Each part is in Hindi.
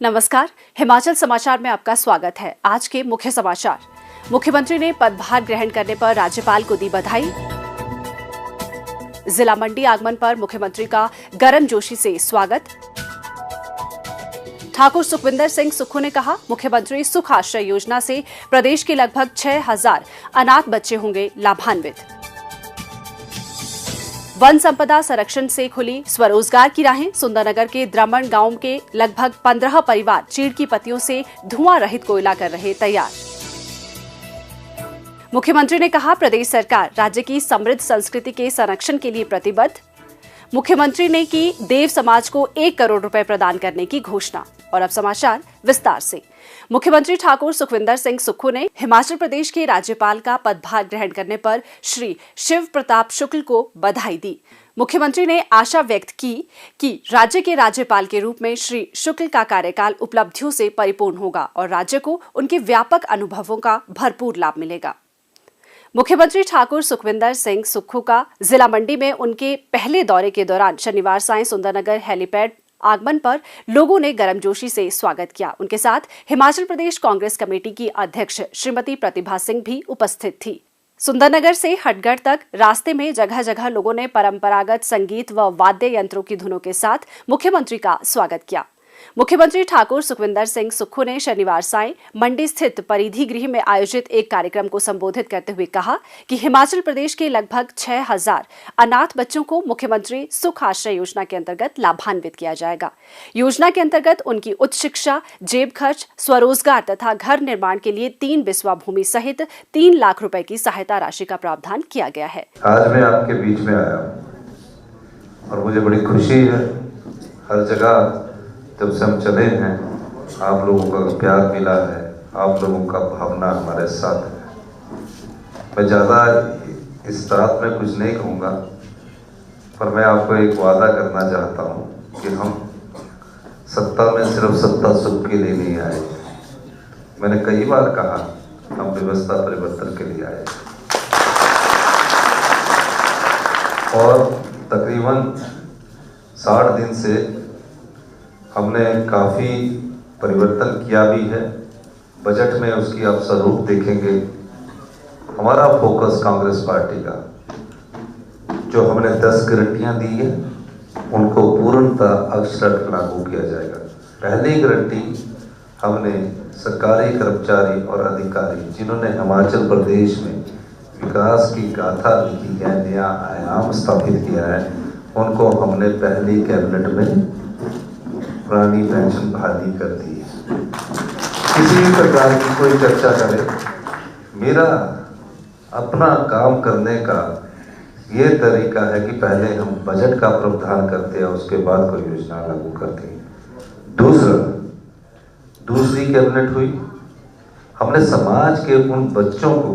नमस्कार, हिमाचल समाचार में आपका स्वागत है। आज के मुख्य समाचार। मुख्यमंत्री ने पदभार ग्रहण करने पर राज्यपाल को दी बधाई। जिला मंडी आगमन पर मुख्यमंत्री का गर्मजोशी से स्वागत। ठाकुर सुखविंदर सिंह सुक्खू ने कहा, मुख्यमंत्री सुख आश्रय योजना से प्रदेश के लगभग 6,000 अनाथ बच्चे होंगे लाभान्वित। वन संपदा संरक्षण से खुली स्वरोजगार की राहें। सुंदरनगर के द्रमण गांव के लगभग 15 परिवार चीड़ की पत्तियों से धुआं रहित कोयला कर रहे तैयार। मुख्यमंत्री ने कहा, प्रदेश सरकार राज्य की समृद्ध संस्कृति के संरक्षण के लिए प्रतिबद्ध। मुख्यमंत्री ने की देव समाज को 1 करोड़ रुपए प्रदान करने की घोषणा। और अब समाचार विस्तार से। मुख्यमंत्री ठाकुर सुखविंदर सिंह सुक्खू ने हिमाचल प्रदेश के राज्यपाल का पदभार ग्रहण करने पर श्री शिव प्रताप शुक्ल को बधाई दी। मुख्यमंत्री ने आशा व्यक्त की कि राज्य के राज्यपाल के रूप में श्री शुक्ल का कार्यकाल उपलब्धियों से परिपूर्ण होगा और राज्य को उनके व्यापक अनुभवों का भरपूर लाभ मिलेगा। मुख्यमंत्री ठाकुर सुखविंदर सिंह सुक्खू का जिला मंडी में उनके पहले दौरे के दौरान शनिवार सांय सुंदरनगर हेलीपैड आगमन पर लोगों ने गर्मजोशी से स्वागत किया। उनके साथ हिमाचल प्रदेश कांग्रेस कमेटी की अध्यक्ष श्रीमती प्रतिभा सिंह भी उपस्थित थी। सुंदरनगर से हटगढ़ तक रास्ते में जगह जगह लोगों ने परंपरागत संगीत व वाद्य यंत्रों की धुनों के साथ मुख्यमंत्री का स्वागत किया। मुख्यमंत्री ठाकुर सुखविंदर सिंह सुक्खू ने शनिवार सांय मंडी स्थित परिधि गृह में आयोजित एक कार्यक्रम को संबोधित करते हुए कहा कि हिमाचल प्रदेश के लगभग 6,000 अनाथ बच्चों को मुख्यमंत्री सुख आश्रय योजना के अंतर्गत लाभान्वित किया जाएगा। योजना के अंतर्गत उनकी उच्च शिक्षा, जेब खर्च, स्वरोजगार तथा घर निर्माण के लिए 3 बिस्वा भूमि सहित 3 लाख रुपए की सहायता राशि का प्रावधान किया गया है। आज मैं आपके बीच में आया हूं और मुझे बड़ी खुशी है। हर जगह जब से हम चले हैं, आप लोगों का प्यार मिला है, आप लोगों का भावना हमारे साथ है। मैं ज़्यादा इस बात में कुछ नहीं कहूँगा, पर मैं आपको एक वादा करना चाहता हूँ कि हम सत्ता में सिर्फ सत्ता सुख के लिए नहीं आए। मैंने कई बार कहा, हम व्यवस्था परिवर्तन के लिए आए और तकरीबन 60 दिन से हमने काफ़ी परिवर्तन किया भी है। बजट में उसकी आप स्वरूप देखेंगे। हमारा फोकस कांग्रेस पार्टी का, जो हमने 10 गारंटियाँ दी है, उनको पूर्णतः अक्षरशः लागू किया जाएगा। पहली गारंटी हमने सरकारी कर्मचारी और अधिकारी जिन्होंने हिमाचल प्रदेश में विकास की गाथा लिखी है, नया आयाम स्थापित किया है, उनको हमने पहली कैबिनेट में पुरानी पेंशन बहाली कर दी है। किसी भी प्रकार की कोई चर्चा करे, मेरा अपना काम करने का ये तरीका है कि पहले हम बजट का प्रावधान करते हैं, उसके बाद कोई योजना लागू करते हैं। दूसरी कैबिनेट हुई, हमने समाज के उन बच्चों को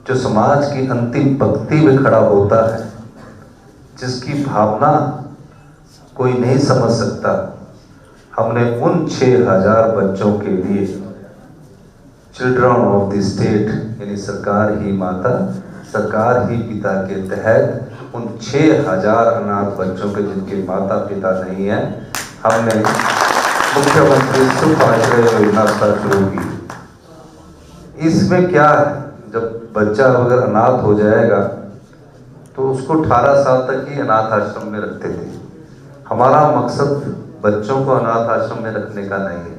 जो समाज की अंतिम पंक्ति में खड़ा होता है, जिसकी भावना कोई नहीं समझ सकता, हमने उन 6,000 बच्चों के लिए चिल्ड्रन ऑफ द स्टेट यानी सरकार ही माता सरकार ही पिता के तहत उन 6,000 अनाथ बच्चों के जिनके माता पिता नहीं है, हमने मुख्यमंत्री सुख आश्रय योजना शुरू की। इसमें क्या है, जब बच्चा अगर अनाथ हो जाएगा तो उसको 18 साल तक ही अनाथ आश्रम में रखते थे। हमारा मकसद बच्चों को अनाथ आश्रम में रखने का नहीं है,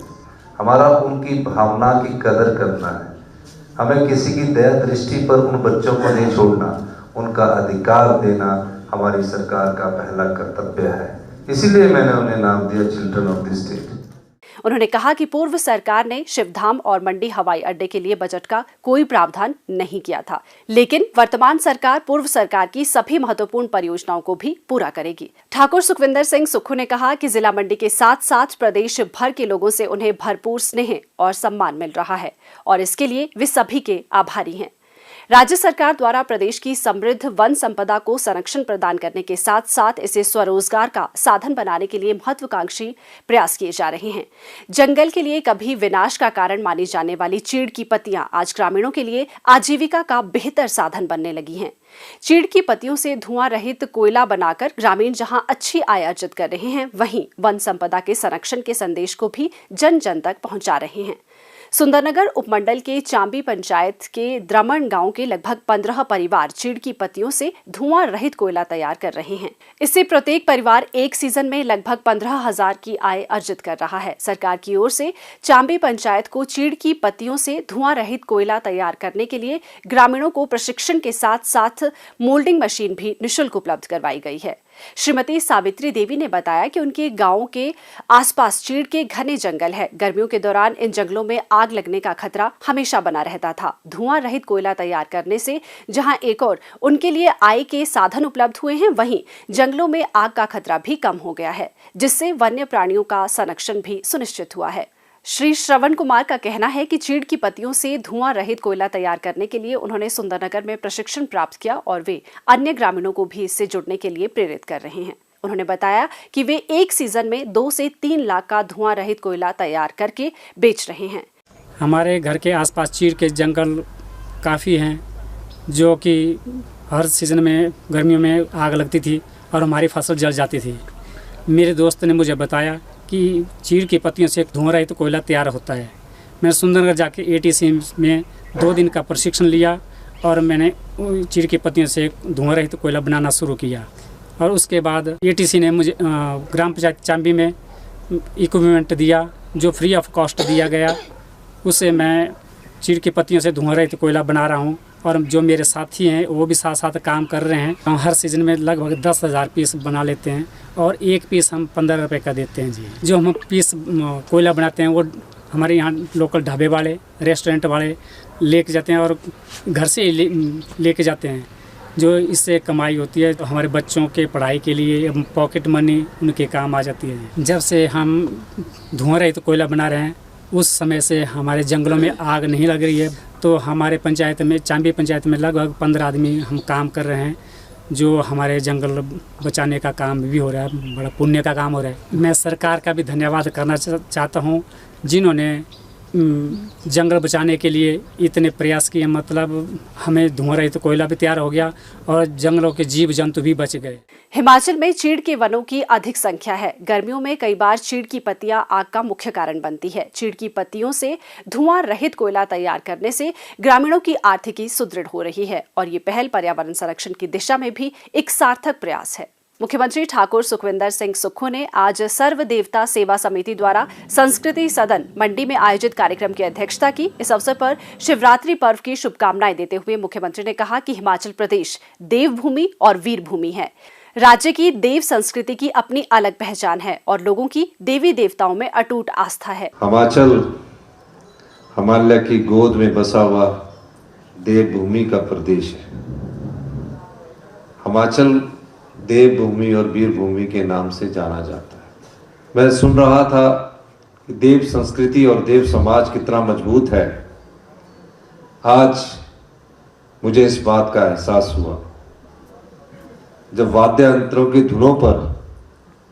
हमारा उनकी भावना की कदर करना है। हमें किसी की दया दृष्टि पर उन बच्चों को नहीं छोड़ना, उनका अधिकार देना हमारी सरकार का पहला कर्तव्य है। इसीलिए मैंने उन्हें नाम दिया चिल्ड्रन ऑफ द स्टेट। उन्होंने कहा कि पूर्व सरकार ने शिवधाम और मंडी हवाई अड्डे के लिए बजट का कोई प्रावधान नहीं किया था, लेकिन वर्तमान सरकार पूर्व सरकार की सभी महत्वपूर्ण परियोजनाओं को भी पूरा करेगी। ठाकुर सुखविंदर सिंह सुक्खू ने कहा कि जिला मंडी के साथ साथ प्रदेश भर के लोगों से उन्हें भरपूर स्नेह और सम्मान मिल रहा है और इसके लिए वे सभी के आभारी हैं। राज्य सरकार द्वारा प्रदेश की समृद्ध वन संपदा को संरक्षण प्रदान करने के साथ साथ इसे स्वरोजगार का साधन बनाने के लिए महत्वाकांक्षी प्रयास किए जा रहे हैं। जंगल के लिए कभी विनाश का कारण मानी जाने वाली चीड़ की पत्तियां आज ग्रामीणों के लिए आजीविका का बेहतर साधन बनने लगी हैं। चीड़ की पत्तियों से धुआं रहित कोयला बनाकर ग्रामीण जहां अच्छी आय अर्जित कर रहे हैं, वहीं वन संपदा के संरक्षण के संदेश को भी जन जन तक पहुंचा रहे हैं। सुंदरनगर उपमंडल के चांबी पंचायत के द्रमण गांव के लगभग 15 परिवार चीड़ की पत्तियों से धुआं रहित कोयला तैयार कर रहे हैं। इससे प्रत्येक परिवार एक सीजन में लगभग 15,000 की आय अर्जित कर रहा है। सरकार की ओर से चांबी पंचायत को चीड़ की पत्तियों से धुआं रहित कोयला तैयार करने के लिए ग्रामीणों को प्रशिक्षण के साथ साथ मोल्डिंग मशीन भी निःशुल्क उपलब्ध करवाई गई है। श्रीमती सावित्री देवी ने बताया कि उनके गांव के आसपास चीड़ के घने जंगल है। गर्मियों के दौरान इन जंगलों में आग लगने का खतरा हमेशा बना रहता था। धुआं रहित कोयला तैयार करने से जहां एक और उनके लिए आय के साधन उपलब्ध हुए हैं, वहीं जंगलों में आग का खतरा भी कम हो गया है, जिससे वन्य प्राणियों का संरक्षण भी सुनिश्चित हुआ है। श्री श्रवण कुमार का कहना है कि चीड़ की पत्तियों से धुआं रहित कोयला तैयार करने के लिए उन्होंने सुंदरनगर में प्रशिक्षण प्राप्त किया और वे अन्य ग्रामीणों को भी इससे जुड़ने के लिए प्रेरित कर रहे हैं। उन्होंने बताया कि वे एक सीजन में 2 से 3 लाख का धुआं रहित कोयला तैयार करके बेच रहे हैं। हमारे घर के आसपास चीड़ के जंगल काफ़ी हैं, जो कि हर सीज़न में गर्मियों में आग लगती थी और हमारी फसल जल जाती थी। मेरे दोस्त ने मुझे बताया कि चीड़ की पत्तियों से धुआं रहित कोयला तैयार होता है। मैं सुंदरनगर जाके ATC में 2 दिन का प्रशिक्षण लिया और मैंने चीड़ की पत्तियों से धुआं रहित कोयला बनाना शुरू किया। और उसके बाद ATC ने मुझे ग्राम पंचायत चांबी में इक्विपमेंट दिया, जो फ्री ऑफ कॉस्ट दिया गया। उससे मैं चीड़ की पत्तियों से धुआं रहित कोयला बना रहा हूँ और जो मेरे साथी हैं वो भी साथ साथ काम कर रहे हैं। हम हर सीज़न में लगभग 10,000 पीस बना लेते हैं और एक पीस हम 15 रुपये का देते हैं जी। जो हम पीस कोयला बनाते हैं वो हमारे यहाँ लोकल ढाबे वाले, रेस्टोरेंट वाले लेके जाते हैं और घर से लेके जाते हैं। जो इससे कमाई होती है तो हमारे बच्चों के पढ़ाई के लिए पॉकेट मनी उनके काम आ जाती है। जब से हम धुआं रहित कोयला बना रहे हैं उस समय से हमारे जंगलों में आग नहीं लग रही है। तो हमारे पंचायत में, चांबी पंचायत में लगभग 15 आदमी हम काम कर रहे हैं, जो हमारे जंगल बचाने का काम भी हो रहा है। बड़ा पुण्य का काम हो रहा है। मैं सरकार का भी धन्यवाद करना चाहता हूँ, जिन्होंने जंगल बचाने के लिए इतने प्रयास किए। मतलब हमें धुआं रहित कोयला भी तैयार हो गया और जंगलों के जीव जंतु भी बच गए। हिमाचल में चीड़ के वनों की अधिक संख्या है। गर्मियों में कई बार चीड़ की पत्तियां आग का मुख्य कारण बनती है। चीड़ की पत्तियों से धुआं रहित कोयला तैयार करने से ग्रामीणों की आर्थिकी सुदृढ़ हो रही है और ये पहल पर्यावरण संरक्षण की दिशा में भी एक सार्थक प्रयास है। मुख्यमंत्री ठाकुर सुखविंदर सिंह सुक्खू ने आज सर्व देवता सेवा समिति द्वारा संस्कृति सदन मंडी में आयोजित कार्यक्रम की अध्यक्षता की। इस अवसर पर शिवरात्रि पर्व की शुभकामनाएं देते हुए मुख्यमंत्री ने कहा कि हिमाचल प्रदेश देवभूमि और वीर भूमि है। राज्य की देव संस्कृति की अपनी अलग पहचान है और लोगों की देवी देवताओं में अटूट आस्था है। हिमाचल हिमालय की गोद में बसा हुआ देवभूमि का प्रदेश है। हिमाचल देवभूमि और वीर भूमि के नाम से जाना जाता है। मैं सुन रहा था कि देव संस्कृति और देव समाज कितना मजबूत है। आज मुझे इस बात का एहसास हुआ जब वाद्य यंत्रों की धुनों पर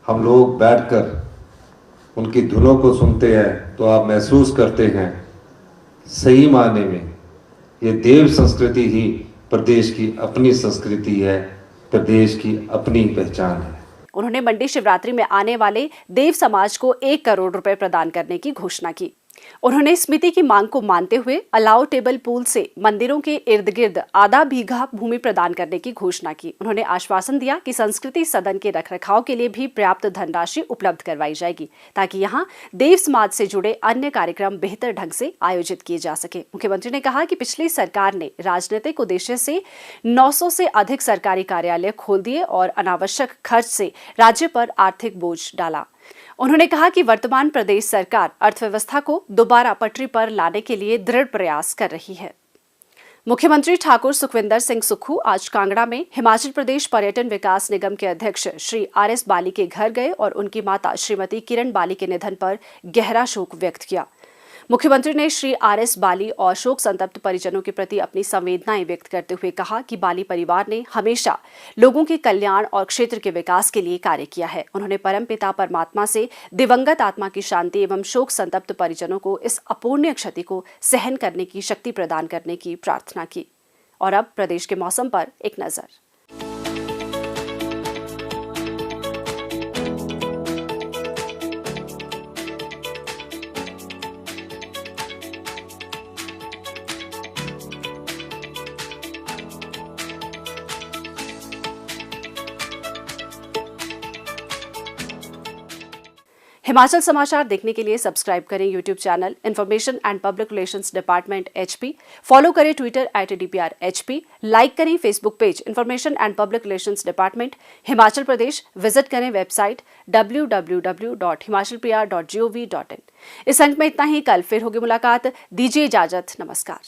हम लोग बैठकर उनकी धुनों को सुनते हैं तो आप महसूस करते हैं सही मायने में ये देव संस्कृति ही प्रदेश की अपनी संस्कृति है, प्रदेश की अपनी पहचान है। उन्होंने मंडी शिवरात्रि में आने वाले देव समाज को 1 करोड़ रुपए प्रदान करने की घोषणा की। उन्होंने समिति की मांग को मानते हुए अलाउ टेबल पूल से मंदिरों के इर्द गिर्द आधा बीघा भूमि प्रदान करने की घोषणा की। उन्होंने आश्वासन दिया कि संस्कृति सदन के रखरखाव के लिए भी पर्याप्त धनराशि उपलब्ध करवाई जाएगी ताकि यहां देव समाज से जुड़े अन्य कार्यक्रम बेहतर ढंग से आयोजित किए जा सके। मुख्यमंत्री ने कहा कि पिछली सरकार ने राजनीतिक उद्देश्य से 900 से अधिक सरकारी कार्यालय खोल दिए और अनावश्यक खर्च से राज्य पर आर्थिक बोझ डाला। उन्होंने कहा कि वर्तमान प्रदेश सरकार अर्थव्यवस्था को दोबारा पटरी पर लाने के लिए दृढ़ प्रयास कर रही है। मुख्यमंत्री ठाकुर सुखविंदर सिंह सुक्खू आज कांगड़ा में हिमाचल प्रदेश पर्यटन विकास निगम के अध्यक्ष श्री RS बाली के घर गए और उनकी माता श्रीमती किरण बाली के निधन पर गहरा शोक व्यक्त किया। मुख्यमंत्री ने श्री आर.एस. बाली और शोक संतप्त परिजनों के प्रति अपनी संवेदनाएं व्यक्त करते हुए कहा कि बाली परिवार ने हमेशा लोगों के कल्याण और क्षेत्र के विकास के लिए कार्य किया है। उन्होंने परमपिता परमात्मा से दिवंगत आत्मा की शांति एवं शोक संतप्त परिजनों को इस अपूर्णीय क्षति को सहन करने की शक्ति प्रदान करने की प्रार्थना की। और अब प्रदेश के मौसम पर एक नजर। हिमाचल समाचार देखने के लिए सब्सक्राइब करें YouTube channel information and public relations department HP, follow करें ट्विटर @DPR-HP, लाइक करें Facebook page information and public relations department Himachal Pradesh, visit करें वेबसाइट www.himachalpr.gov.in। इस अंक में इतना ही। कल फिर होगी मुलाकात। दीजिए इजाजत। नमस्कार।